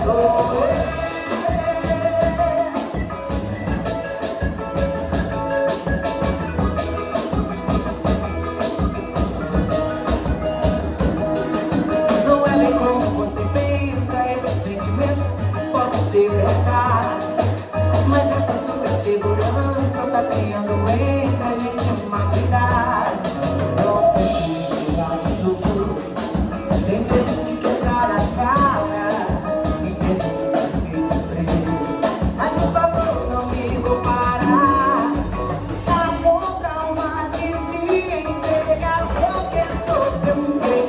Não é bem como você pensa, esse sentimento pode ser verdade, mas essa sua insegurança tá criando entre a gente uma verdade. Não possibilidade do tudo, tem medo de quebrar a cara, tem medo de me sofrer, mas por favor não me vou parar. Tá bom traumatizar, entregar porque sofreu um bem.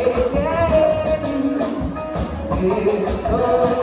Ele é ele, eu sou